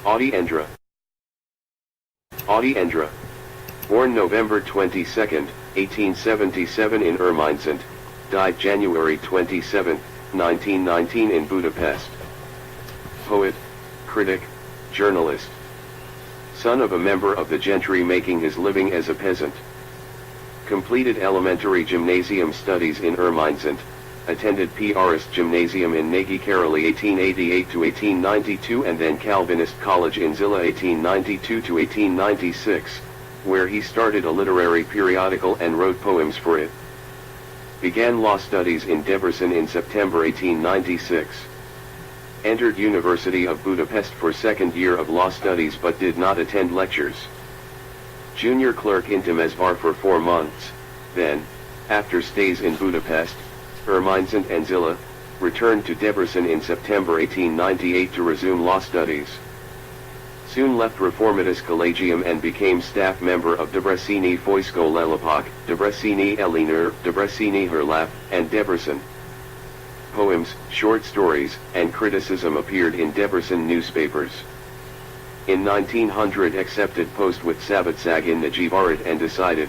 Ady Endra. Ady Endra. Born November 22, 1877 in Erményszent, died January 27, 1919 in Budapest. Poet, critic, journalist. Son of a member of the gentry making his living as a peasant. Completed elementary gymnasium studies in Erményszent, attended Piarist Gymnasium in Nagy Károly 1888-1892 and then Calvinist College in Zilla 1892-1896, where he started a literary periodical and wrote poems for it. Began law studies in Debrecen in September 1896. Entered University of Budapest for second year of law studies but did not attend lectures. Junior clerk in Temesvar for 4 months, then, after stays in Budapest, Erményszent and Zilla, returned to Debrecen in September 1898 to resume law studies. Soon left Reformatus Collegium and became staff member of Debreceni Folyosó Lelapok, Debreceni Eliner, Debreceni Hírlap, and Debrecen. Poems, short stories, and criticism appeared in Debrecen newspapers. In 1900 accepted post with Szabadság in Nagyvárad and decided,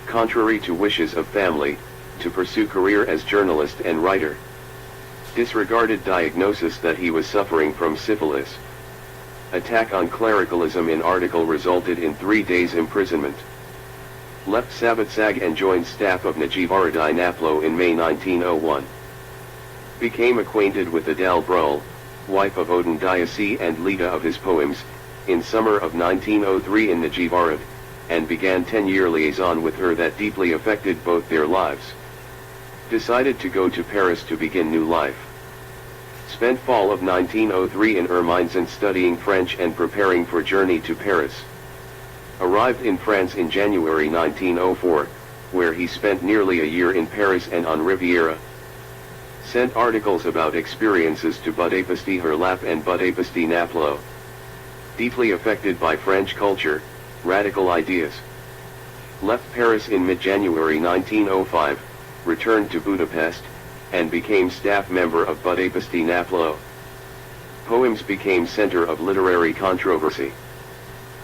contrary to wishes of family, to pursue career as journalist and writer. Disregarded diagnosis that he was suffering from syphilis. Attack on clericalism in article resulted in 3 days imprisonment. Left Szabadság and joined staff of Nagyvárad I Napló in May 1901. Became acquainted with Adele Brühl, wife of Odin Diacy and Leda of his poems, in summer of 1903 in Nagyvárad, and began 10-year liaison with her that deeply affected both their lives. Decided to go to Paris to begin new life. Spent fall of 1903 in Erményszent studying French and preparing for journey to Paris. Arrived in France in January 1904, where he spent nearly a year in Paris and on Riviera. Sent articles about experiences to Budapesti Hírlap and Budapesti Napló. Deeply affected by French culture, radical ideas. Left Paris in mid-January 1905, returned to Budapest, and became staff member of Budapesti Napló. Poems became center of literary controversy.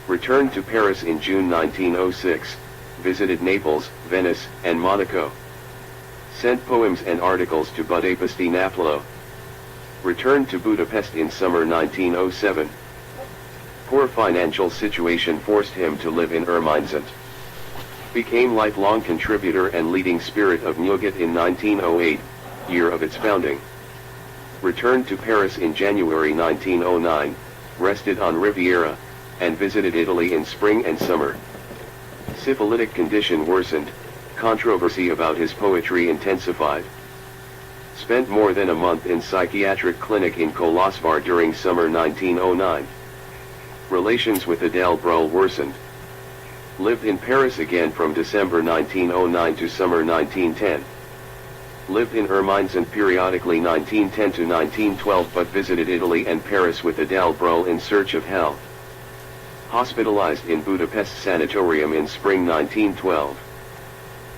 Returned to Paris in June 1906, visited Naples, Venice, and Monaco. Sent poems and articles to Budapesti Napló. Returned to Budapest in summer 1907. Poor financial situation forced him to live in Erményszent. Became lifelong contributor and leading spirit of Nyugat in 1908, year of its founding. Returned to Paris in January 1909, rested on Riviera, and visited Italy in spring and summer. Syphilitic condition worsened, controversy about his poetry intensified. Spent more than a month in psychiatric clinic in Kolosvar during summer 1909. Relations with Adele Brühl worsened. Lived in Paris again from December 1909 to summer 1910. Lived in Erményszent periodically 1910 to 1912 but visited Italy and Paris with Adele Brühl in search of health. Hospitalized in Budapest sanatorium in spring 1912.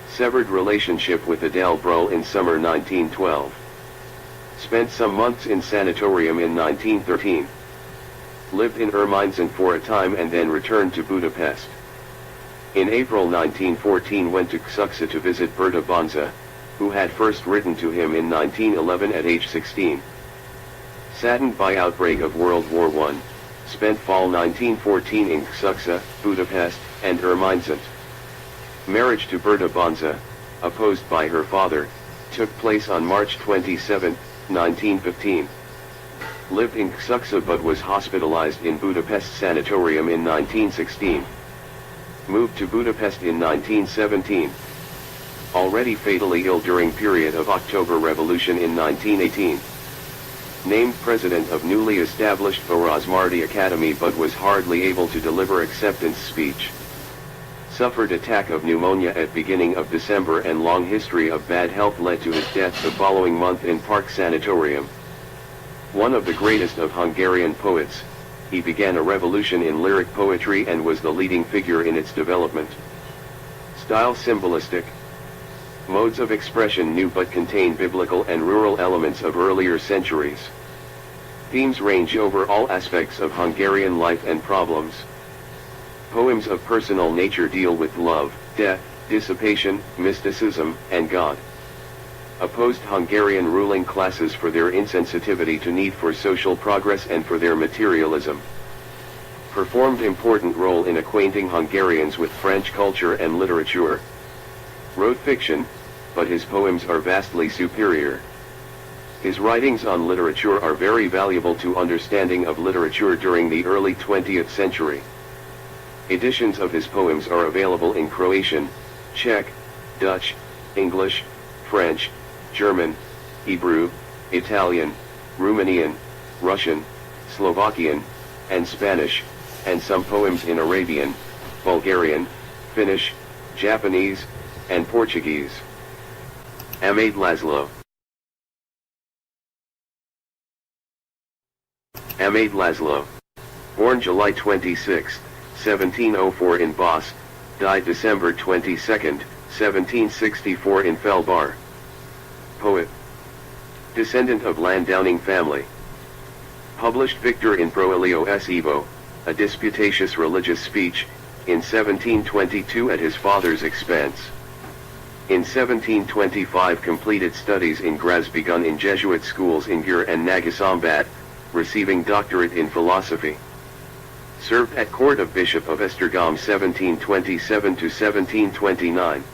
Severed relationship with Adele Brühl in summer 1912. Spent some months in sanatorium in 1913. Lived in Erményszent for a time and then returned to Budapest. In April 1914 went to Ksuxa to visit Berta Bonza, who had first written to him in 1911 at age 16. Saddened by outbreak of World War I, spent fall 1914 in Ksuxa, Budapest, and Erményszent. Marriage to Berta Bonza, opposed by her father, took place on March 27, 1915. Lived in Ksuxa but was hospitalized in Budapest sanatorium in 1916. Moved to Budapest in 1917. Already fatally ill during period of October Revolution in 1918. Named president of newly established Vörösmarty Academy but was hardly able to deliver acceptance speech. Suffered attack of pneumonia at beginning of December and long history of bad health led to his death the following month in Park Sanatorium. One of the greatest of Hungarian poets, he began a revolution in lyric poetry and was the leading figure in its development. Style symbolistic. Modes of expression new but contain biblical and rural elements of earlier centuries. Themes range over all aspects of Hungarian life and problems. Poems of personal nature deal with love, death, dissipation, mysticism, and God. Opposed Hungarian ruling classes for their insensitivity to need for social progress and for their materialism. Performed important role in acquainting Hungarians with French culture and literature. Wrote fiction, but his poems are vastly superior. His writings on literature are very valuable to understanding of literature during the early 20th century. Editions of his poems are available in Croatian, Czech, Dutch, English, French, German, Hebrew, Italian, Romanian, Russian, Slovakian, and Spanish, and some poems in Arabian, Bulgarian, Finnish, Japanese, and Portuguese. Ady Laszlo. Ady Laszlo. Born July 26, 1704 in Bos, died December 22, 1764 in Felbar. Poet. Descendant of Landowning family. Published Victor in Proelio s Evo, a disputatious religious speech, in 1722 at his father's expense. In 1725 completed studies in Graz, begun in Jesuit schools in Győr and Nagyszombat, receiving doctorate in philosophy. Served at court of Bishop of Esztergom 1727 to 1729.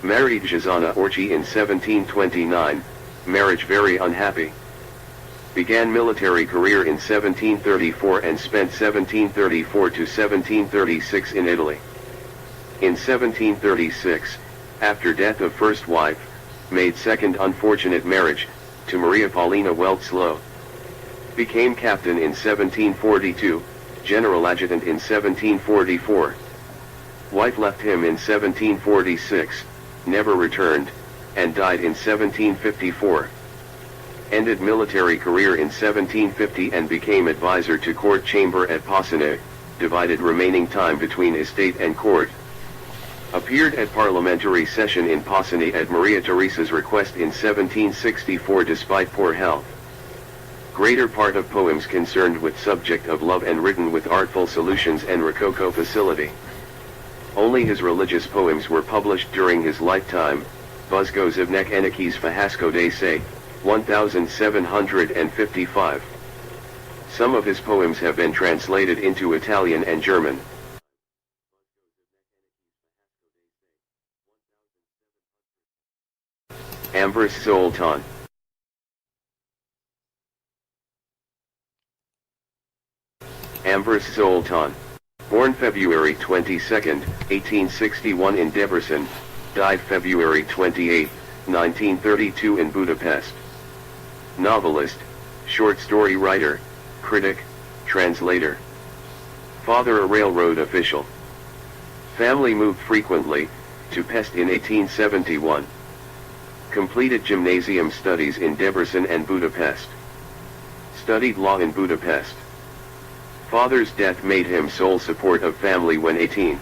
Married Zsuzsanna Orcsi in 1729, marriage very unhappy. Began military career in 1734 and spent 1734 to 1736 in Italy. In 1736, after death of first wife, made second unfortunate marriage, to Maria Paulina Weltzlow. Became captain in 1742, general adjutant in 1744. Wife left him in 1746, never returned, and died in 1754. Ended military career in 1750 and became advisor to court chamber at Pozsony, divided remaining time between estate and court. Appeared at parliamentary session in Pozsony at Maria Theresa's request in 1764 despite poor health. Greater part of poems concerned with subject of love and written with artful solutions and rococo facility. Only his religious poems were published during his lifetime. Buzgo Zivnek Enikis Fahasko de Se, 1755. Some of his poems have been translated into Italian and German. Ambrus Zoltan. Ambrus Zoltan. Born February 22, 1861 in Debrecen, died February 28, 1932 in Budapest. Novelist, short story writer, critic, translator. Father a railroad official. Family moved frequently, to Pest in 1871. Completed gymnasium studies in Debrecen and Budapest. Studied law in Budapest. Father's death made him sole support of family when 18.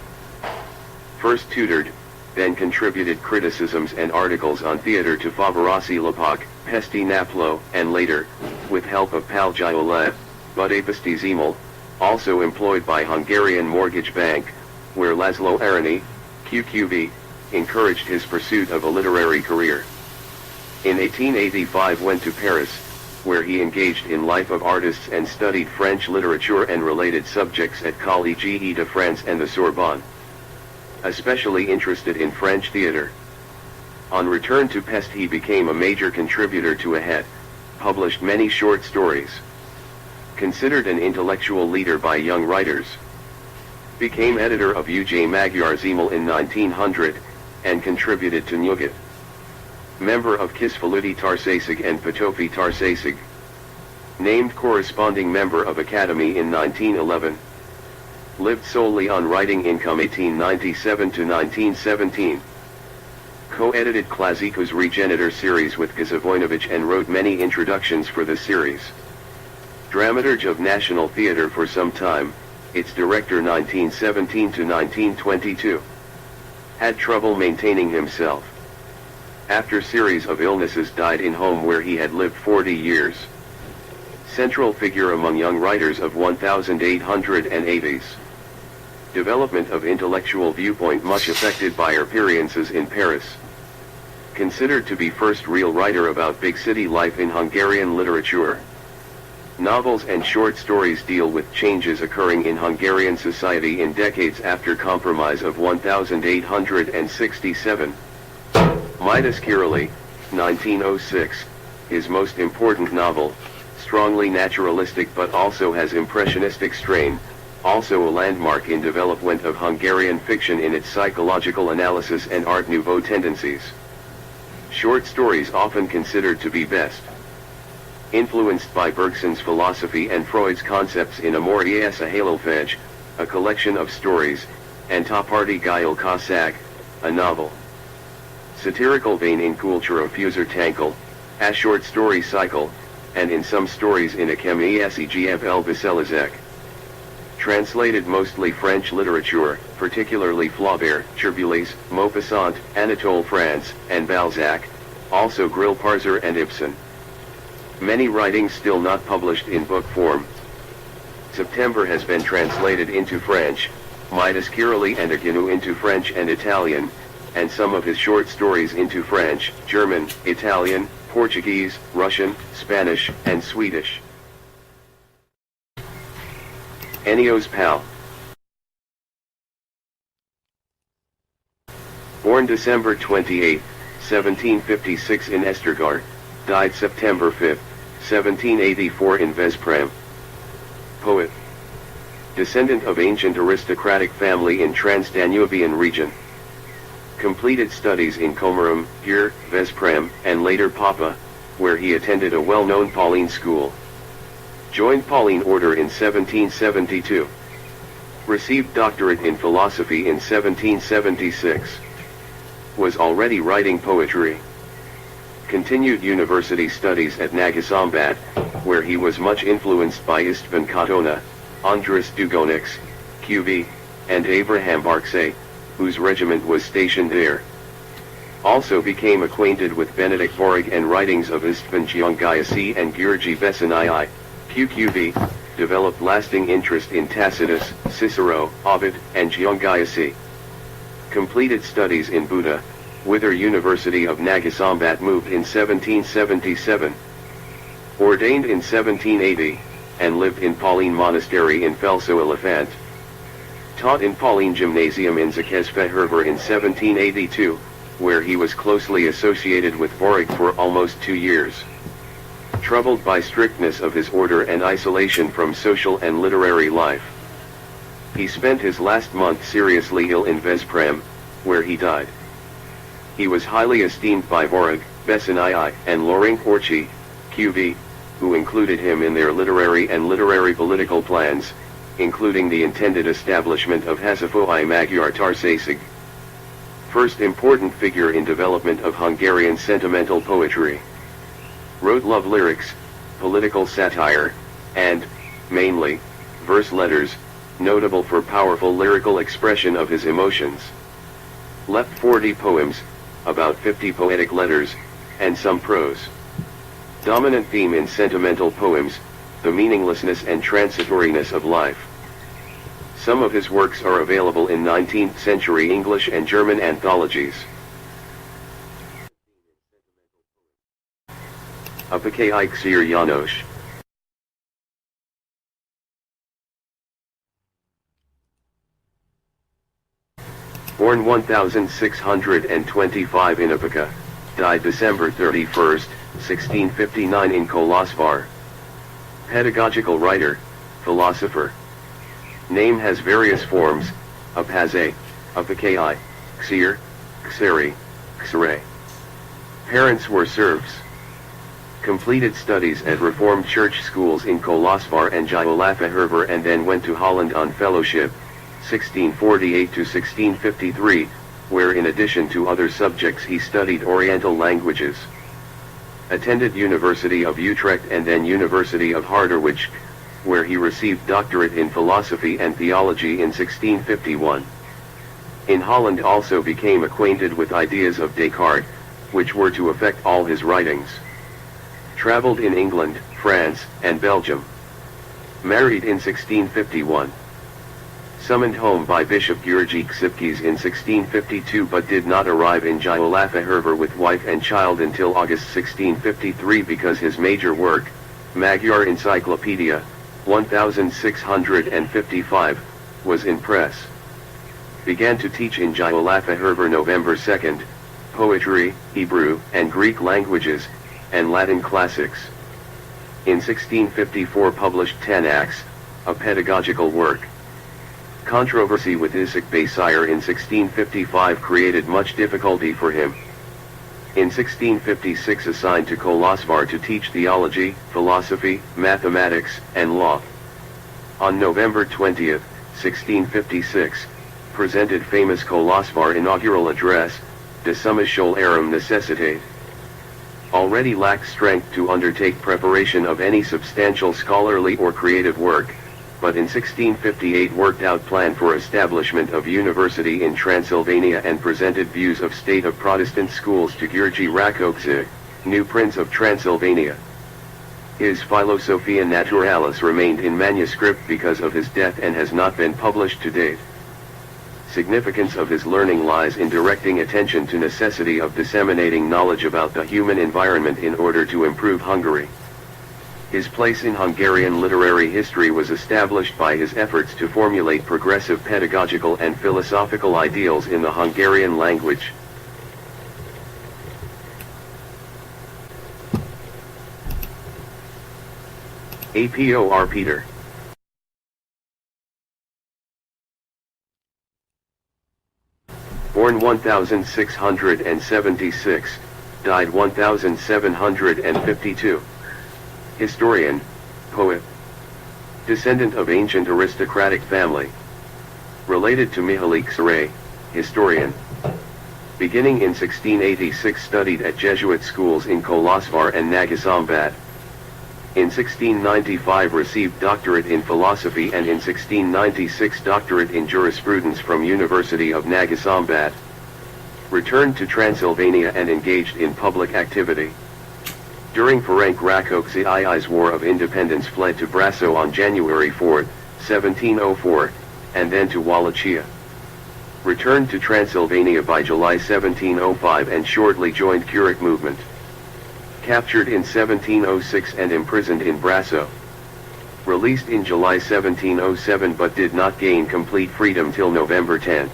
First tutored, then contributed criticisms and articles on theater to Favarasi Lapok, Pesti Naplo, and later, with help of Palgiole, Budapesti Zimel, also employed by Hungarian Mortgage Bank, where Laszlo Arany, QQB, encouraged his pursuit of a literary career. In 1885 went to Paris, where he engaged in life of artists and studied French literature and related subjects at Collège de France and the Sorbonne. Especially interested in French theater. On return to Pest he became a major contributor to Ahead, published many short stories. Considered an intellectual leader by young writers. Became editor of UJ Magyar Zimel in 1900, and contributed to Nyugat. Member of Kisfaluti Tarsasig and Patofi Tarsasig. Named corresponding member of Academy in 1911. Lived solely on writing income 1897 to 1917. Co-edited Klasiko's Regenerator series with Gazavoinovich and wrote many introductions for the series. Dramaturge of National Theatre for some time, its director 1917 to 1922. Had trouble maintaining himself. After series of illnesses died in home where he had lived 40 years. Central figure among young writers of 1880s. Development of intellectual viewpoint much affected by her experiences in Paris. Considered to be first real writer about big city life in Hungarian literature. Novels and short stories deal with changes occurring in Hungarian society in decades after Compromise of 1867. Midas Kirali, 1906, his most important novel, strongly naturalistic but also has impressionistic strain, also a landmark in development of Hungarian fiction in its psychological analysis and Art Nouveau tendencies. Short stories often considered to be best. Influenced by Bergson's philosophy and Freud's concepts in Amor és a Halálfej, a collection of stories, and Tapardi Gayal Kasak, a novel. Satirical vein in Kultura Fuser Tankal, a short story cycle, and in some stories in Akemi Segv Veselizek. Translated mostly French literature, particularly Flaubert, Cherbuliez, Maupassant, Anatole France, and Balzac, also Grillparzer and Ibsen. Many writings still not published in book form. September has been translated into French, Midas Kirali and Aginu into French and Italian, and some of his short stories into French, German, Italian, Portuguese, Russian, Spanish, and Swedish. Enios Pal. Born December 28, 1756 in Esztergom, died September 5, 1784 in Veszprém. Poet. Descendant of ancient aristocratic family in Transdanubian region. Completed studies in Komárom, Győr, Veszprém, and later Papa, where he attended a well-known Pauline school. Joined Pauline order in 1772. Received doctorate in philosophy in 1776. Was already writing poetry. Continued university studies at Nagyszombat, where he was much influenced by István Katona, András Dugonix, QV, and Abraham Barcsay, whose regiment was stationed there. Also became acquainted with Benedict Vorig and writings of István Gyöngyösi and György Batsanyi, QQV, developed lasting interest in Tacitus, Cicero, Ovid, and Gyöngyösi. Completed studies in Buda, whither University of Nagyszombat moved in 1777. Ordained in 1780, and lived in Pauline Monastery in Felso Elefant. Taught in Pauline Gymnasium in Székesfehérvár in 1782, where he was closely associated with Vorig for almost 2 years. Troubled by strictness of his order and isolation from social and literary life. He spent his last month seriously ill in Veszprém, where he died. He was highly esteemed by Vorig, Batsanyi, and Lőrinc Orchy, QV, who included him in their literary and literary political plans, including the intended establishment of Hazafoi Magyar Társaság. First important figure in development of Hungarian sentimental poetry. Wrote love lyrics, political satire, and, mainly, verse letters, notable for powerful lyrical expression of his emotions. Left 40 poems, about 50 poetic letters, and some prose. Dominant theme in sentimental poems, the meaninglessness and transitoriness of life. Some of his works are available in 19th century English and German anthologies. Apake Iksir János. Born 1625 in Apaka, died December 31, 1659 in Kolozsvár. Pedagogical writer, philosopher. Name has various forms, Apaze, Apakei, Ksir, Kseri, Ksere. Parents were serfs. Completed studies at Reformed Church schools in Kolozsvár and Gyulafehérvár and then went to Holland on fellowship, 1648 to 1653, where in addition to other subjects he studied Oriental languages. Attended University of Utrecht and then University of Harderwijk, where he received doctorate in philosophy and theology in 1651. In Holland also became acquainted with ideas of Descartes, which were to affect all his writings. Traveled in England, France, and Belgium. Married in 1651. Summoned home by Bishop György Kipkes in 1652 but did not arrive in Gyulafehérvár with wife and child until August 1653 because his major work, Magyar Encyclopedia, 1655, was in press. Began to teach in Gyulafehérvár November 2nd, poetry, Hebrew and Greek languages, and Latin classics. In 1654 published 10 Acts, a pedagogical work. Controversy with Ady E Batsanyi in 1655 created much difficulty for him. In 1656 assigned to Kolozsvár to teach theology, philosophy, mathematics, and law. On November 20, 1656, presented famous Kolozsvár inaugural address, De summa eram necessitate. Already lacked strength to undertake preparation of any substantial scholarly or creative work, but in 1658 worked out plan for establishment of university in Transylvania and presented views of state of Protestant schools to György Rákóczi, new Prince of Transylvania. His Philosophia Naturalis remained in manuscript because of his death and has not been published to date. Significance of his learning lies in directing attention to necessity of disseminating knowledge about the human environment in order to improve Hungary. His place in Hungarian literary history was established by his efforts to formulate progressive pedagogical and philosophical ideals in the Hungarian language. Apor Peter. Born 1676, died 1752. Historian, poet. Descendant of ancient aristocratic family. Related to Mihaly Csikszentmihalyi, historian. Beginning in 1686 studied at Jesuit schools in Kolozsvár and Nagyszombat. In 1695 received doctorate in philosophy and in 1696 doctorate in jurisprudence from University of Nagyszombat. Returned to Transylvania and engaged in public activity. During Ferenc Rákóczi's War of Independence fled to Brasso on January 4, 1704, and then to Wallachia. Returned to Transylvania by July 1705 and shortly joined Curic movement. Captured in 1706 and imprisoned in Brasso. Released in July 1707 but did not gain complete freedom till November 10.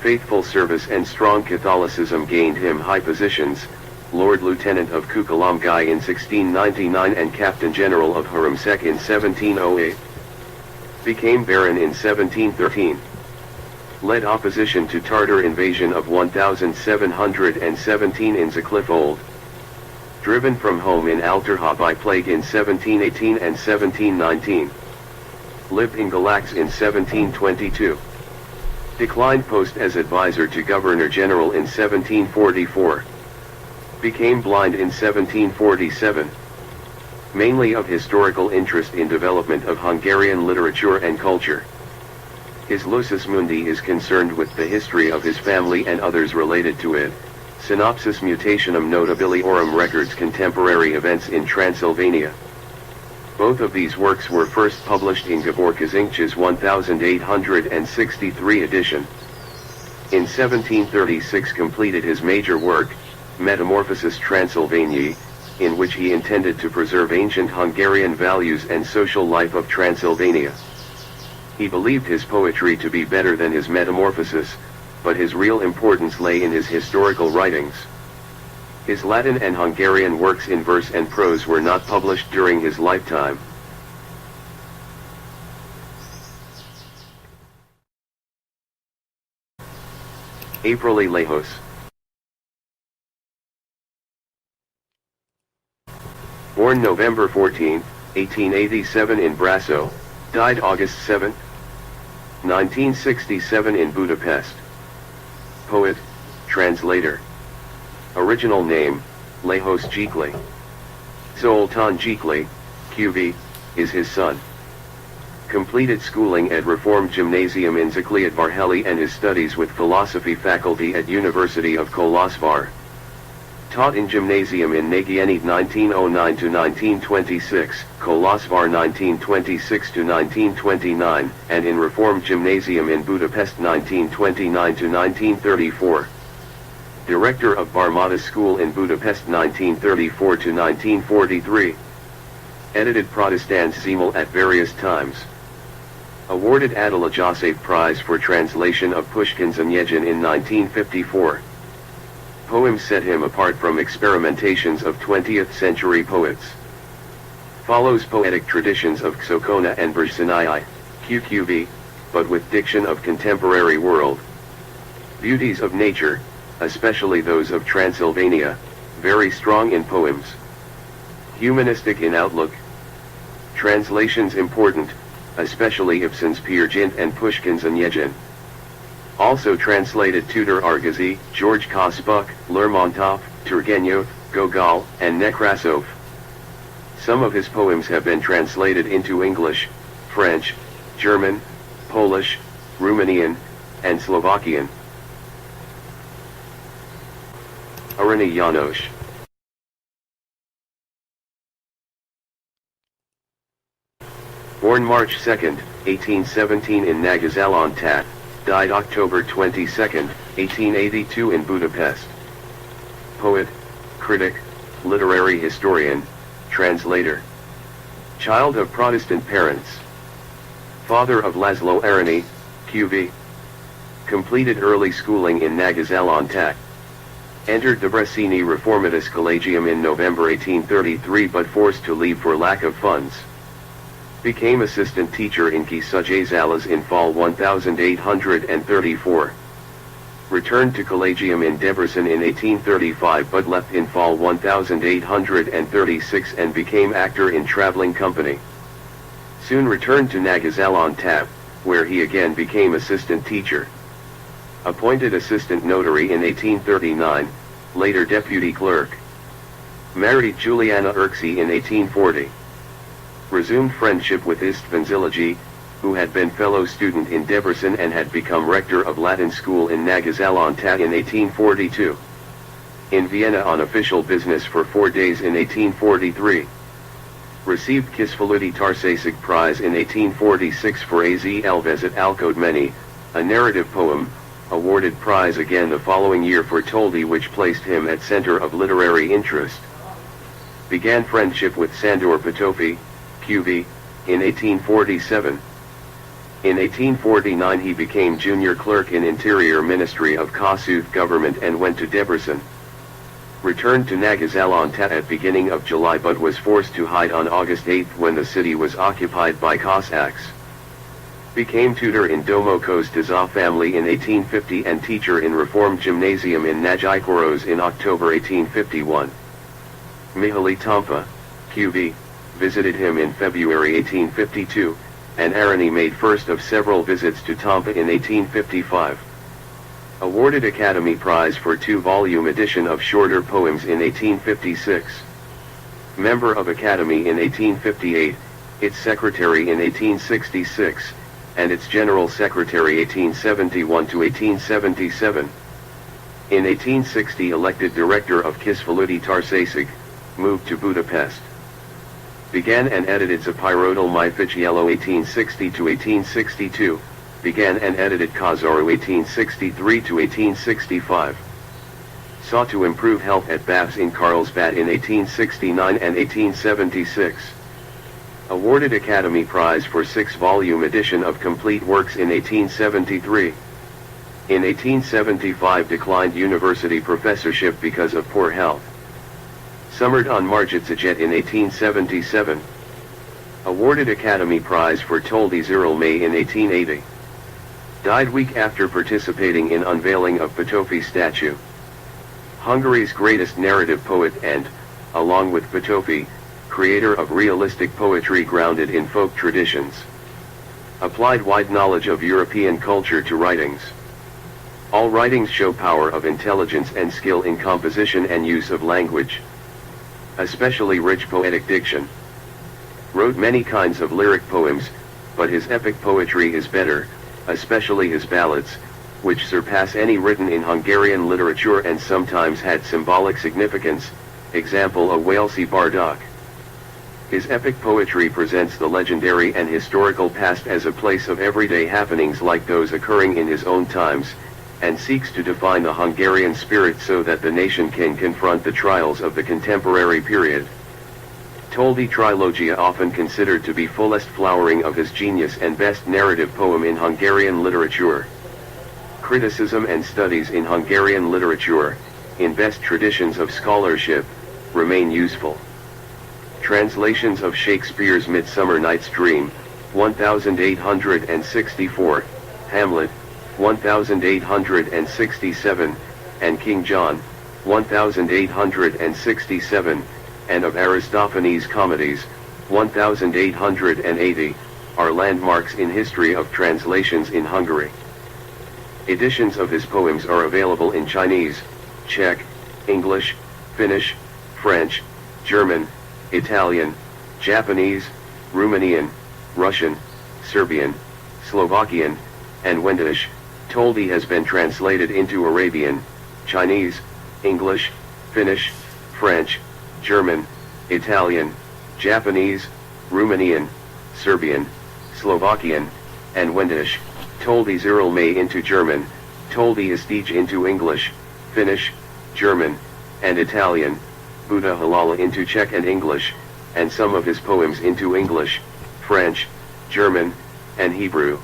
Faithful service and strong Catholicism gained him high positions, Lord Lieutenant of Kukalamgai in 1699 and Captain General of Hurumsek in 1708. Became Baron in 1713. Led opposition to Tartar invasion of 1717 in Zaklifold. Driven from home in Alterha by plague in 1718 and 1719. Lived in Galax in 1722. Declined post as advisor to Governor General in 1744. Became blind in 1747. Mainly of historical interest in development of Hungarian literature and culture. His Lusus Mundi is concerned with the history of his family and others related to it. Synopsis Mutationum Notabiliorum records contemporary events in Transylvania. Both of these works were first published in Gabor Kazinc's 1863 edition. In 1736 completed his major work, Metamorphosis Transylvaniae, in which he intended to preserve ancient Hungarian values and social life of Transylvania. He believed his poetry to be better than his metamorphosis, but his real importance lay in his historical writings. His Latin and Hungarian works in verse and prose were not published during his lifetime. April E. Lejos. Born November 14, 1887 in Brasso, died August 7, 1967 in Budapest. Poet, translator. Original name, Lejos Gyikli. Zoltán Gyikli, QV, is his son. Completed schooling at Reformed Gymnasium in Zakliat-Varhely and his studies with philosophy faculty at University of Kolozsvár. Taught in gymnasium in Nagyeni 1909 to 1926, Kolozsvár 1926 to 1929, and in Reformed Gymnasium in Budapest 1929 to 1934. Director of Barmata School in Budapest 1934 to 1943. Edited Protestant Zemel at various times. Awarded Adela Joseph Prize for translation of Pushkin's Onegin in 1954. Poems set him apart from experimentations of 20th century poets. Follows poetic traditions of Ksokona and Berzsenyi, QQV, but with diction of contemporary world. Beauties of nature, especially those of Transylvania, very strong in poems. Humanistic in outlook. Translations important, especially Ibsen's Peer Gynt and Pushkin's Onegin. Also translated Tudor Argosy, George Kosbuk, Lermontov, Turgenev, Gogol, and Nekrasov. Some of his poems have been translated into English, French, German, Polish, Romanian, and Slovakian. Arany János. Born March 2, 1817 in Nagyszalontat, died October 22, 1882 in Budapest. Poet, critic, literary historian, translator. Child of Protestant parents. Father of Laszlo Arany, QV. Completed early schooling in Nagyszalontat. Entered Debreceni Reformatus Collegium in November 1833 but forced to leave for lack of funds. Became assistant teacher in Kisugyszálas in fall 1834. Returned to Collegium in Debrecen in 1835 but left in fall 1836 and became actor in traveling company. Soon returned to Nagyszalontat, where he again became assistant teacher. Appointed assistant notary in 1839, later deputy clerk. Married Juliana Urksi in 1840. Resumed friendship with István Szilágyi, who had been fellow student in Debrecen and had become rector of Latin school in Nagyszalontat in 1842. In Vienna on official business for 4 days in 1843. Received Kisfaludy Tarsasic Prize in 1846 for Az Elvezet Alkodmeny, a narrative poem, awarded prize again the following year for Toldi, which placed him at center of literary interest. Began friendship with Sándor Petőfi, QV, in 1847. In 1849 he became junior clerk in Interior Ministry of Kossuth government and went to Debrecen. Returned to Nagyszalontat at beginning of July but was forced to hide on August 8 when the city was occupied by Cossacks. Became tutor in Domokos Dazsa family in 1850 and teacher in Reformed Gymnasium in Nagykoros in October 1851. Mihaly Tompa, QV, visited him in February 1852, and Arany made first of several visits to Tompa in 1855. Awarded Academy Prize for 2-volume edition of shorter poems in 1856. Member of Academy in 1858, its secretary in 1866, and its general secretary 1871 to 1877. In 1860 elected director of Kisfaludy Tarsasic, moved to Budapest. Began and edited Zapirodal Myficiello 1860 to 1862, began and edited Kazaru 1863 to 1865. Sought to improve health at Babs in Carlsbad in 1869 and 1876. Awarded Academy Prize for 6-volume edition of complete works in 1873. In 1875 declined university professorship because of poor health. Summered on Margitsajet in 1877. Awarded Academy Prize for Toldi Ziril May in 1880. Died week after participating in unveiling of Petőfi statue. Hungary's greatest narrative poet and, along with Petőfi, creator of realistic poetry grounded in folk traditions. Applied wide knowledge of European culture to writings. All writings show power of intelligence and skill in composition and use of language. Especially rich poetic diction. Wrote many kinds of lyric poems, but his epic poetry is better, especially his ballads, which surpass any written in Hungarian literature and sometimes had symbolic significance, example a Walesi Bardock. His epic poetry presents the legendary and historical past as a place of everyday happenings like those occurring in his own times, and seeks to define the Hungarian spirit so that the nation can confront the trials of the contemporary period. Toldi Trilogia, often considered to be fullest flowering of his genius and best narrative poem in Hungarian literature. Criticism and studies in Hungarian literature, in best traditions of scholarship, remain useful. Translations of Shakespeare's Midsummer Night's Dream, 1864, Hamlet, 1867, and King John, 1867, and of Aristophanes' comedies, 1880, are landmarks in history of translations in Hungary. Editions of his poems are available in Chinese, Czech, English, Finnish, French, German, Italian, Japanese, Romanian, Russian, Serbian, Slovakian, and Wendish. Toldi has been translated into Arabian, Chinese, English, Finnish, French, German, Italian, Japanese, Romanian, Serbian, Slovakian, and Wendish. Toldi Ziralme into German, Toldi Estige into English, Finnish, German, and Italian, Buddha Halala into Czech and English, and some of his poems into English, French, German, and Hebrew.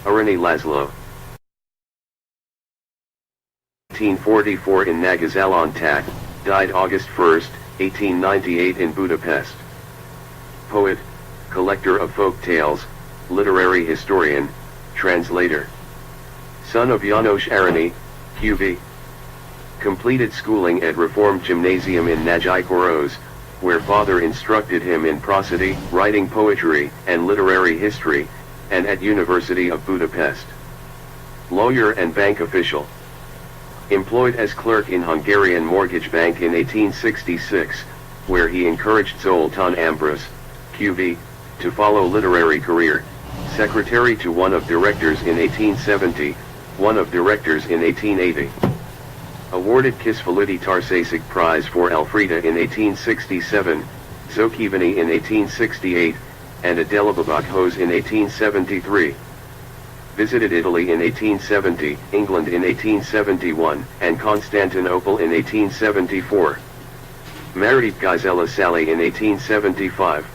Arany Laszlo, 1844 in Nagyszalonták, died August 1, 1898 in Budapest. Poet, collector of folk tales, literary historian, translator. Son of János Arany, Q.V. Completed schooling at Reformed Gymnasium in Nagykoros, where father instructed him in prosody, writing poetry, and literary history, and at University of Budapest. Lawyer and bank official. Employed as clerk in Hungarian Mortgage Bank in 1866, where he encouraged Zoltán Ambros, Q.V., to follow literary career. Secretary to one of directors in 1870, one of directors in 1880. Awarded Kisfaludy Tarsasic Prize for Elfrida in 1867, Zokivani in 1868, and Adelababak Hose in 1873. Visited Italy in 1870, England in 1871, and Constantinople in 1874. Married Gizela Sally in 1875.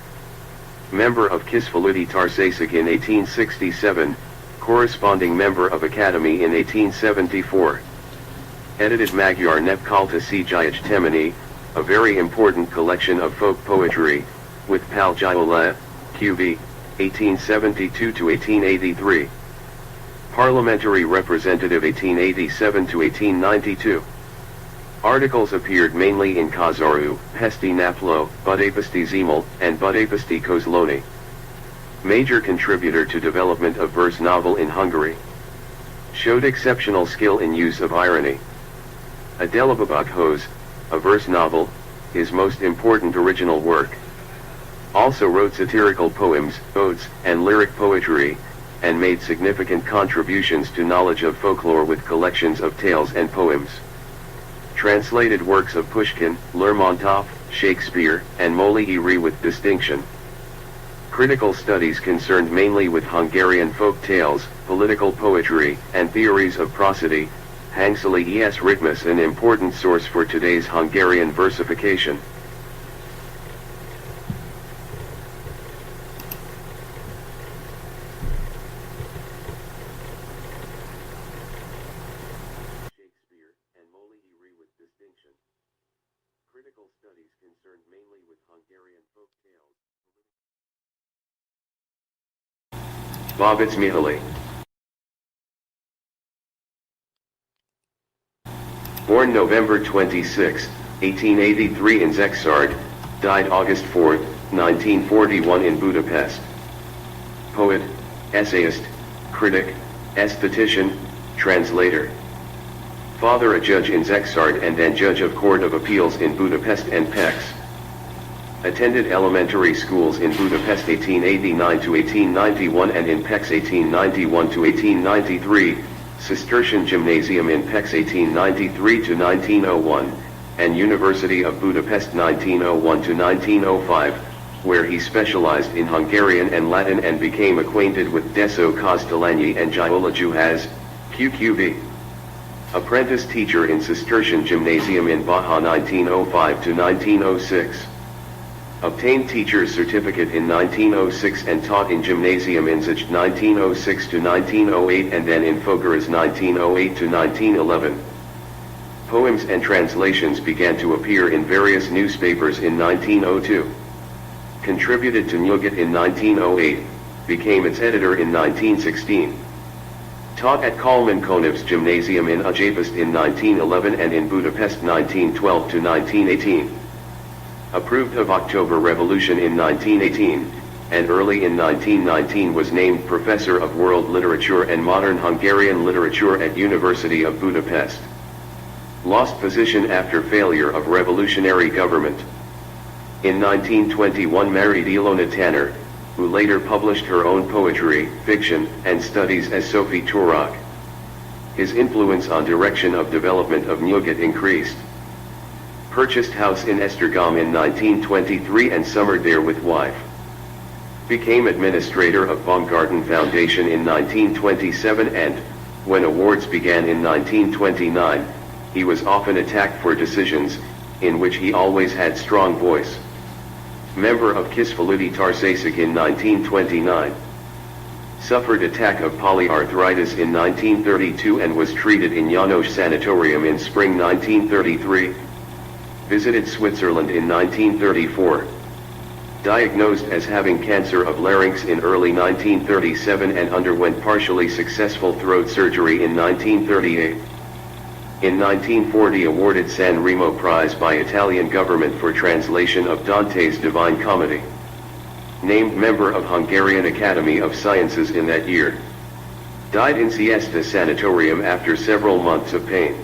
Member of Kisfaludy Tarsasic in 1867, corresponding member of Academy in 1874. Edited Magyar Nepkalta Szijaj Temeni, a very important collection of folk poetry, with Palgyola, Q.V., 1872 to 1883. Parliamentary Representative 1887 to 1892. Articles appeared mainly in Kazaru, Pesti Naplo, Budapesti Zimal, and Budapesti Kozloni. Major contributor to development of verse novel in Hungary. Showed exceptional skill in use of irony. Adelababak Hose, a verse novel, his most important original work. Also wrote satirical poems, odes, and lyric poetry, and made significant contributions to knowledge of folklore with collections of tales and poems. Translated works of Pushkin, Lermontov, Shakespeare, and Molière with distinction. Critical studies concerned mainly with Hungarian folk tales, political poetry, and theories of prosody. Hangseli es Ritmus, an important source for today's Hungarian versification. Shakespeare and Molière with distinction. Critical studies concerned mainly with Hungarian folk tales. Babits Mihaly. Born November 26, 1883 in Zexard, died August 4, 1941 in Budapest. Poet, essayist, critic, aesthetician, translator. Father a judge in Zexard and then judge of Court of Appeals in Budapest and Pécs. Attended elementary schools in Budapest 1889 to 1891 and in Pécs 1891 to 1893, Cistercian Gymnasium in Pécs 1893 to 1901, and University of Budapest 1901 to 1905, where he specialized in Hungarian and Latin and became acquainted with Deso Castellani and Gyolaju as QQB. Apprentice teacher in Cistercian Gymnasium in Baja 1905 to 1906. Obtained teacher's certificate in 1906 and taught in Gymnasium in Zaj 1906 to 1908 and then in Fogaras 1908 to 1911. Poems and translations began to appear in various newspapers in 1902. Contributed to Nyugat in 1908, became its editor in 1916. Taught at Kalman Konev's Gymnasium in Ujapest in 1911 and in Budapest 1912 to 1918. Approved of October Revolution in 1918, and early in 1919 was named Professor of World Literature and Modern Hungarian Literature at University of Budapest. Lost position after failure of revolutionary government. In 1921 married Ilona Tanner, who later published her own poetry, fiction, and studies as Sophie Turok. His influence on direction of development of Nyugat increased. Purchased house in Esztergom in 1923 and summered there with wife. Became administrator of Baumgarten Foundation in 1927 and, when awards began in 1929, he was often attacked for decisions, in which he always had strong voice. Member of Kisfaludy Tarsasic in 1929. Suffered attack of polyarthritis in 1932 and was treated in János Sanatorium in spring 1933. Visited Switzerland in 1934. Diagnosed as having cancer of larynx in early 1937 and underwent partially successful throat surgery in 1938. In 1940 awarded San Remo Prize by Italian government for translation of Dante's Divine Comedy. Named member of Hungarian Academy of Sciences in that year. Died in Siesta Sanatorium after several months of pain.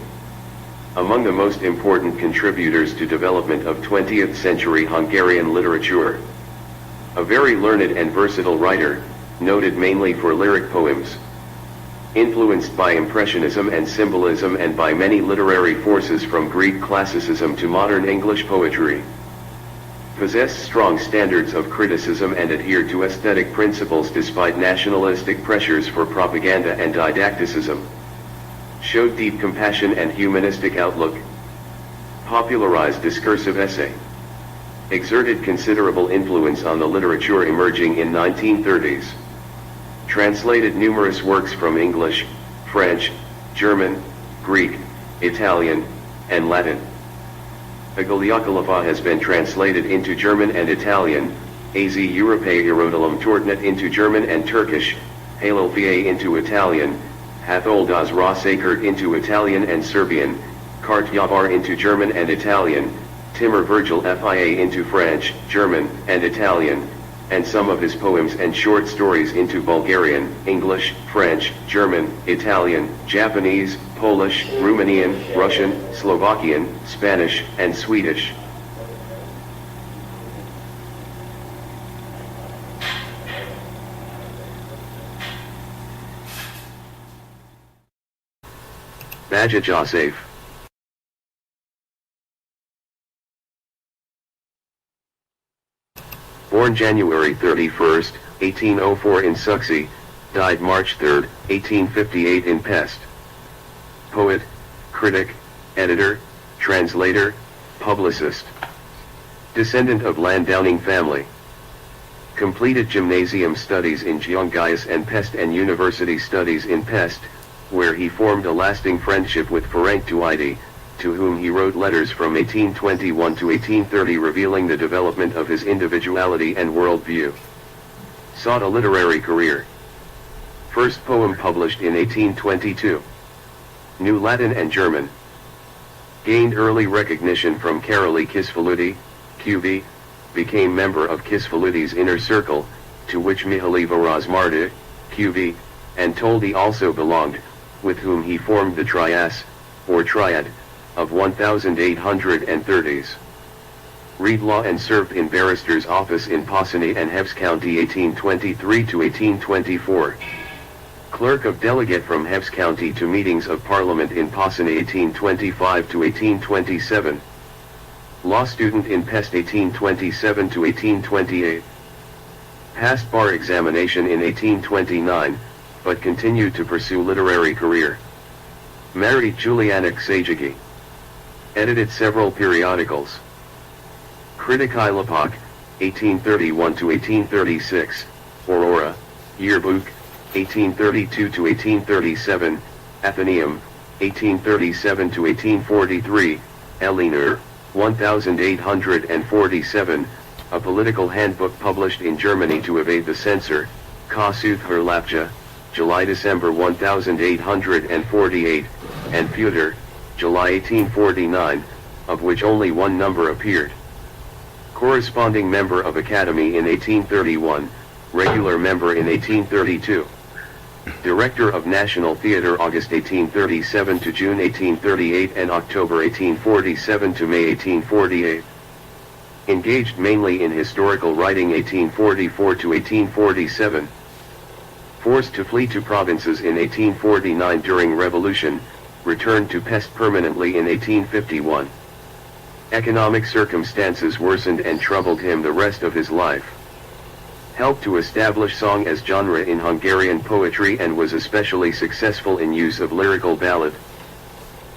Among the most important contributors to development of 20th century Hungarian literature. A very learned and versatile writer, noted mainly for lyric poems. Influenced by Impressionism and Symbolism and by many literary forces from Greek classicism to modern English poetry. Possessed strong standards of criticism and adhered to aesthetic principles despite nationalistic pressures for propaganda and didacticism. Showed deep compassion and humanistic outlook. Popularized discursive essay. Exerted considerable influence on the literature emerging in 1930s. Translated numerous works from English, French, German, Greek, Italian, and Latin. Agaliakalava has been translated into German and Italian, Az Europae Erodilum Tortnet into German and Turkish, Halilfiae into Italian, Hatholdas Rosakert into Italian and Serbian, Kartyavar into German and Italian, Timur Virgil Fia into French, German, and Italian, and some of his poems and short stories into Bulgarian, English, French, German, Italian, Japanese, Polish, Romanian, Russian, Slovakian, Spanish, and Swedish. Baja Joseph. Born January 31, 1804 in Suxy, died March 3, 1858 in Pest. Poet, critic, editor, translator, publicist. Descendant of Landowning family. Completed gymnasium studies in Gyongayas and Pest and university studies in Pest, where he formed a lasting friendship with Ferenc Ady, to whom he wrote letters from 1821 to 1830 revealing the development of his individuality and worldview. Sought a literary career. First poem published in 1822. Knew Latin and German. Gained early recognition from Karoli Kisfaludy, QV, became member of Kisfaludy's inner circle, to which Mihaly Vörösmarty, QV, and Toldy also belonged, with whom he formed the trias, or triad, of 1830s. read law and served in barrister's office in Posany and Heves County 1823 to 1824. Clerk of delegate from Heves County to meetings of Parliament in Posany 1825 to 1827. Law student in Pest 1827 to 1828. Passed bar examination in 1829, but continued to pursue literary career. Married Juliana Ksajigi. Edited several periodicals. Kritikai Lepak, 1831 to 1836, Aurora, Yearbook, 1832 to 1837, Athenaeum, 1837 to 1843, Elinor, 1847, a political handbook published in Germany to evade the censor, Ka Suthher Lapja, July-December 1848, and Futur, July 1849, of which only one number appeared. Corresponding member of Academy in 1831, regular member in 1832. Director of National Theatre August 1837 to June 1838 and October 1847 to May 1848. Engaged mainly in historical writing 1844 to 1847. Forced to flee to provinces in 1849 during Revolution, returned to Pest permanently in 1851. Economic circumstances worsened and troubled him the rest of his life. Helped to establish song as genre in Hungarian poetry and was especially successful in use of lyrical ballad.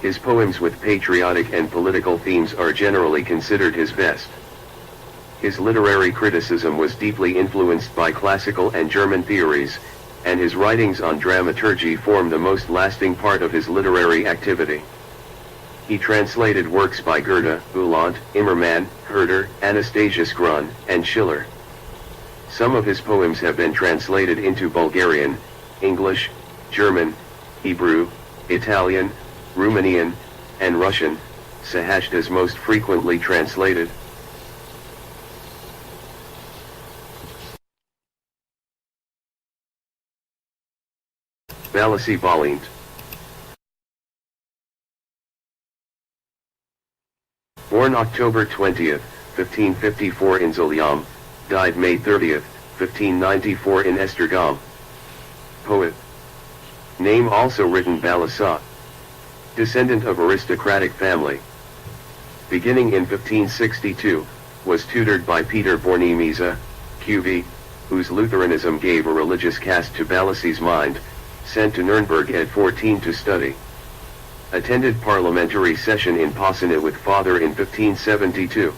His poems with patriotic and political themes are generally considered his best. His literary criticism was deeply influenced by classical and German theories, and his writings on dramaturgy form the most lasting part of his literary activity. He translated works by Goethe, Uhland, Immermann, Herder, Anastasia Skron, and Schiller. Some of his poems have been translated into Bulgarian, English, German, Hebrew, Italian, Romanian, and Russian, Sahashtas most frequently translated. Balasi Balint. Born October 20, 1554 in Zelyam, died May 30, 1594 in Esztergom. Poet. Name also written Balasa. Descendant of aristocratic family. Beginning in 1562, was tutored by Peter Bornemisa, QV, whose Lutheranism gave a religious cast to Balasi's mind, sent to Nuremberg at 14 to study. Attended parliamentary session in Posany with father in 1572.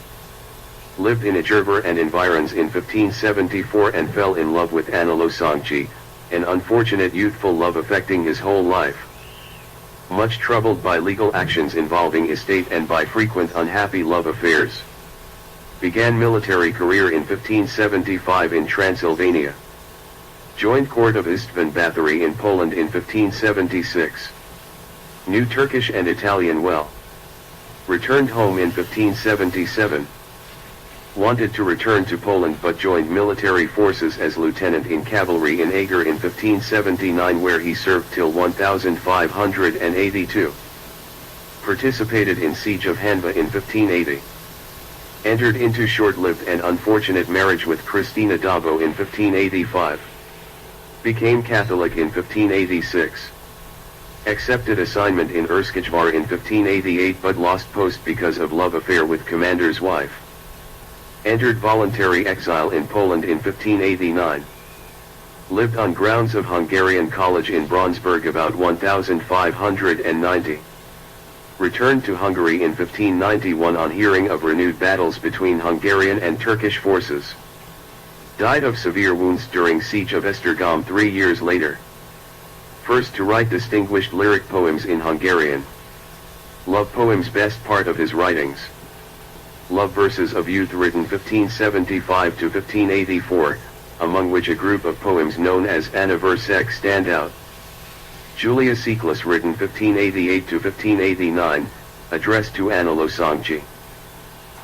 Lived in Ajurvar and environs in 1574 and fell in love with Anna Losangchi, an unfortunate youthful love affecting his whole life. Much troubled by legal actions involving estate and by frequent unhappy love affairs. Began military career in 1575 in Transylvania. Joined court of Istvan Bathory in Poland in 1576. Knew Turkish and Italian well. Returned home in 1577. Wanted to return to Poland but joined military forces as lieutenant in cavalry in Eger in 1579 where he served till 1582. Participated in siege of Hanva in 1580. Entered into short-lived and unfortunate marriage with Christina Davo in 1585. Became Catholic in 1586. Accepted assignment in Erskijvar in 1588 but lost post because of love affair with commander's wife. Entered voluntary exile in Poland in 1589. Lived on grounds of Hungarian College in Braunsberg about 1590. Returned to Hungary in 1591 on hearing of renewed battles between Hungarian and Turkish forces. Died of severe wounds during siege of Esztergom 3 years later. First to write distinguished lyric poems in Hungarian. Love poems best part of his writings. Love verses of youth written 1575 to 1584, among which a group of poems known as Anna Versek stand out. Julia Siklas written 1588 to 1589, addressed to Anna Losangchi.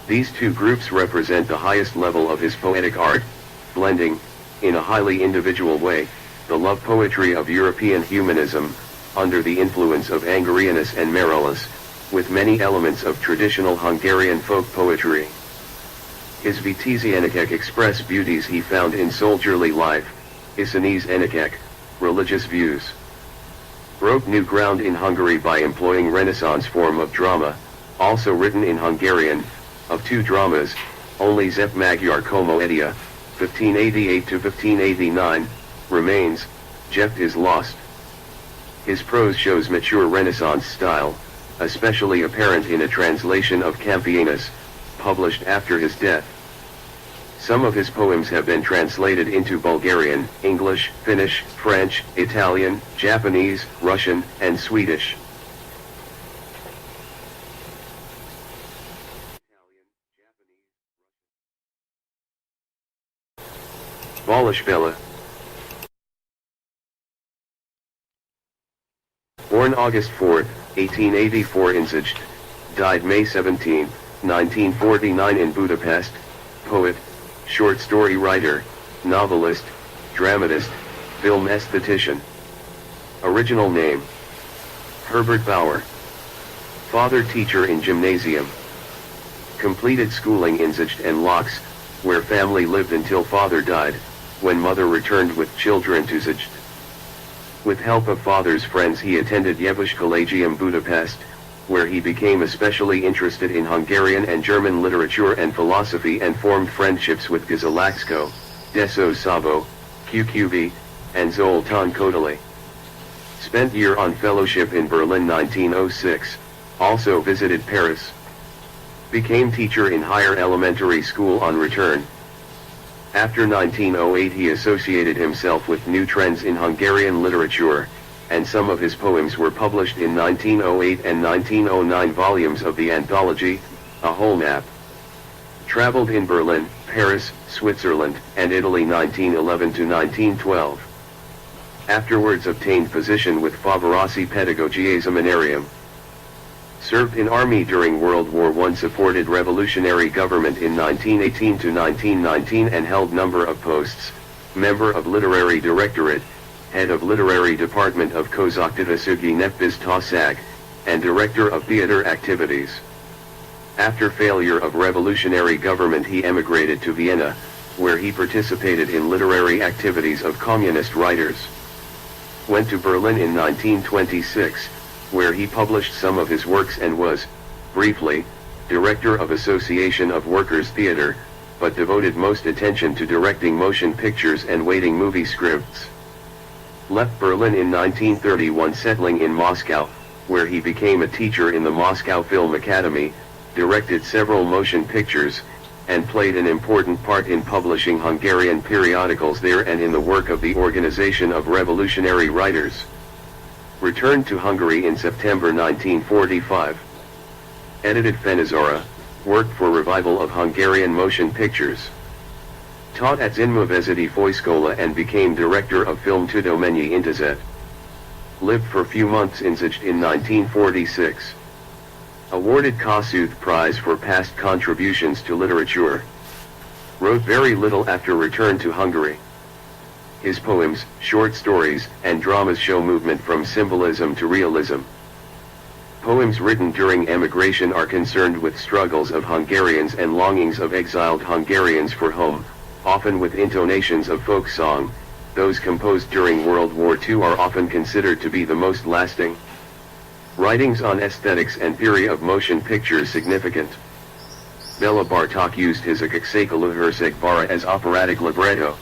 These two groups represent the highest level of his poetic art, blending, in a highly individual way, the love poetry of European humanism, under the influence of Angarianus and Merolas, with many elements of traditional Hungarian folk poetry. His Vitezi Enekek express beauties he found in soldierly life, Isanese Enekek, religious views. Broke new ground in Hungary by employing Renaissance form of drama, also written in Hungarian, of two dramas, only Zep Magyar Komédia, 1588–1589, remains, Jeff is lost. His prose shows mature Renaissance style, especially apparent in a translation of Campianus, published after his death. Some of his poems have been translated into Bulgarian, English, Finnish, French, Italian, Japanese, Russian, and Swedish. Balashvili. Born August 4, 1884 in Szeged, died May 17, 1949 in Budapest, poet, short story writer, novelist, dramatist, film aesthetician. Original name: Herbert Bauer. Father teacher in gymnasium. Completed schooling in Szeged and Laux, where family lived until father died, when mother returned with children to Szeged. With help of father's friends he attended Jewish Collegium Budapest, where he became especially interested in Hungarian and German literature and philosophy and formed friendships with Gazalaxko, Deso Sabo, QQB, and Zoltán Kodály. Spent year on fellowship in Berlin 1906, also visited Paris. Became teacher in higher elementary school on return. After 1908 he associated himself with new trends in Hungarian literature, and some of his poems were published in 1908 and 1909 volumes of the anthology, A Whole Map. Traveled in Berlin, Paris, Switzerland, and Italy 1911 to 1912. Afterwards obtained position with Favorasi Pedagogiae Seminarium. Served in army during World War I, supported revolutionary government in 1918 to 1919 and held number of posts, member of literary directorate, head of literary department of Kozaktatasugi Nepbiztosság, and director of theater activities. After failure of revolutionary government he emigrated to Vienna, where he participated in literary activities of communist writers. Went to Berlin in 1926, where he published some of his works and was, briefly, director of Association of Workers Theater, but devoted most attention to directing motion pictures and waiting movie scripts. Left Berlin in 1931, settling in Moscow, where he became a teacher in the Moscow Film Academy, directed several motion pictures, and played an important part in publishing Hungarian periodicals there and in the work of the Organization of Revolutionary Writers. Returned to Hungary in September 1945. Edited Fenezara, worked for revival of Hungarian motion pictures. Taught at Zinművészeti Főiskola and became director of Film Tudományi Intézet. Lived for few months in Szeged in 1946. Awarded Kossuth Prize for past contributions to literature. Wrote very little after return to Hungary. His poems, short stories, and dramas show movement from symbolism to realism. Poems written during emigration are concerned with struggles of Hungarians and longings of exiled Hungarians for home, often with intonations of folk song. Those composed during World War II are often considered to be the most lasting. Writings on aesthetics and theory of motion pictures significant. Béla Bartók used his Akaksakaluhersek Vara as operatic libretto.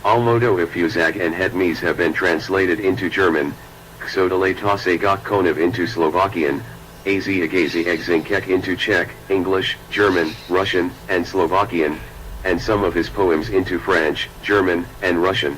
Almodo Ifuzag and Hetmes have been translated into German, Ksodale Tosegak Konev into Slovakian, Agazi Egzinkek into Czech, English, German, Russian, and Slovakian, and some of his poems into French, German, and Russian.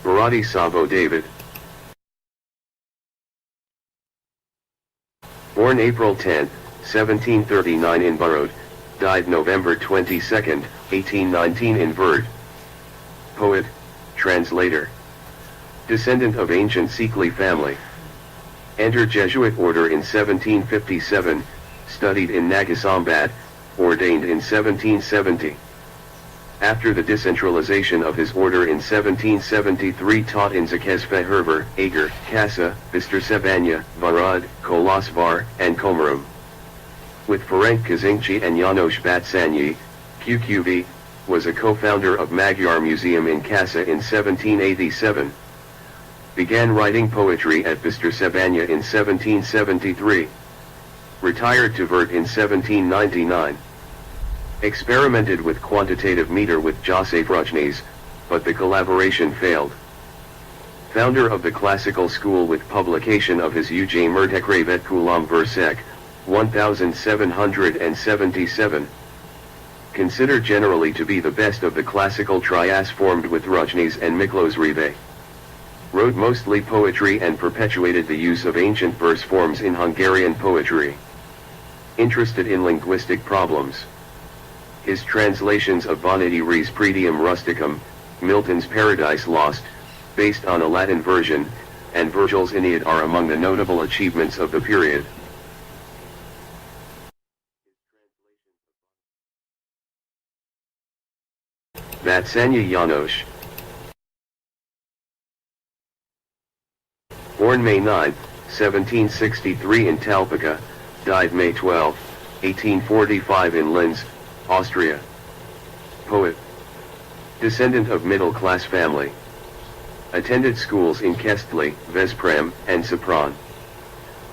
Barati Savo David. Born April 10, 1739 in Barod, died November 22, 1819 in Verd. Poet, translator. Descendant of ancient Sikli family. Entered Jesuit order in 1757, studied in Nagasambad, ordained in 1770. After the decentralization of his order in 1773 taught in Zakesfehérvár, Eger, Kassa, Beszterszebanya, Varad, Kolozsvár, and Komárom. With Ferenc Kazinczy and János Batsanyi, QQV, was a co-founder of Magyar Museum in Kassa in 1787. Began writing poetry at Beszterszebanya in 1773. Retired to Vert in 1799. Experimented with quantitative meter with József Rujnysz, but the collaboration failed. Founder of the classical school with publication of his Uj Mértékre Kulam Versek, 1777. Considered generally to be the best of the classical trias formed with Rujnysz and Miklós Rivé. Wrote mostly poetry and perpetuated the use of ancient verse forms in Hungarian poetry. Interested in linguistic problems. His translations of Vanity Res Pretium Rusticum, Milton's Paradise Lost, based on a Latin version, and Virgil's Aeneid are among the notable achievements of the period. Batsanyi János. Born May 9, 1763 in Talpica, died May 12, 1845 in Linz, Austria. Poet. Descendant of middle-class family. Attended schools in Keszthely, Veszprém, and Sopron.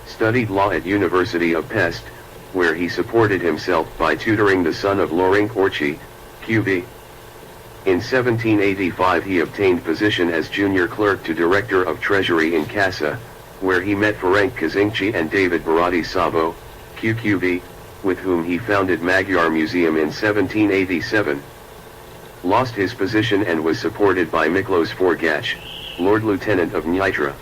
Studied law at University of Pest, where he supported himself by tutoring the son of Lőrinc Orchy, QV. In 1785 he obtained position as junior clerk to Director of Treasury in Kassa, where he met Ferenc Kazinczy and David Baráti Szabó, QQV, with whom he founded Magyar Museum in 1787. Lost his position and was supported by Miklós Forgács, Lord Lieutenant of Nyitra.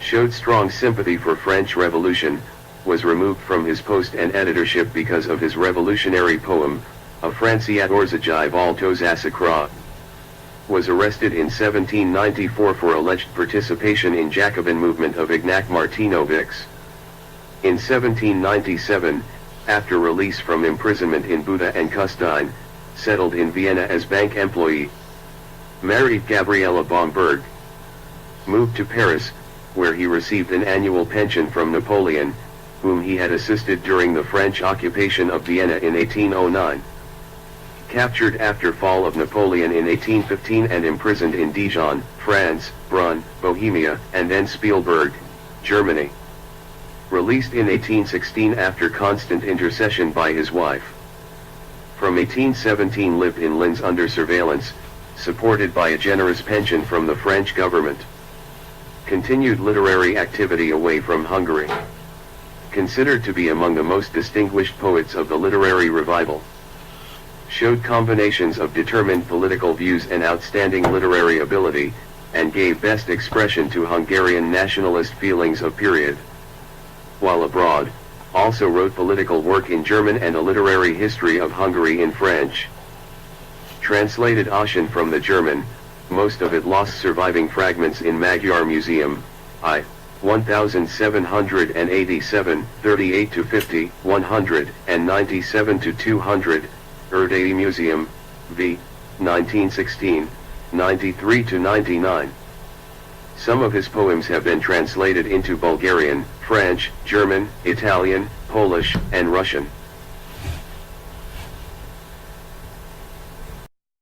Showed strong sympathy for French Revolution, was removed from his post and editorship because of his revolutionary poem, A Franciatorzagy Valtozásakra. Was arrested in 1794 for alleged participation in Jacobin movement of Ignac Martinovics. In 1797, after release from imprisonment in Buda and Kustine, settled in Vienna as bank employee. Married Gabriela Bomberg. Moved to Paris, where he received an annual pension from Napoleon, whom he had assisted during the French occupation of Vienna in 1809. Captured after fall of Napoleon in 1815 and imprisoned in Dijon, France, Brunn, Bohemia, and then Spielberg, Germany. Released in 1816 after constant intercession by his wife. From 1817 lived in Linz under surveillance, supported by a generous pension from the French government. Continued literary activity away from Hungary. Considered to be among the most distinguished poets of the literary revival. Showed combinations of determined political views and outstanding literary ability, and gave best expression to Hungarian nationalist feelings of period. While abroad, also wrote political work in German and a literary history of Hungary in French. Translated Ossian from the German, most of it lost surviving fragments in Magyar Museum, I. 1787, 38-50, 100, and 97-200, Ady Museum, v. 1916, 93-99. Some of his poems have been translated into Bulgarian, French, German, Italian, Polish, and Russian.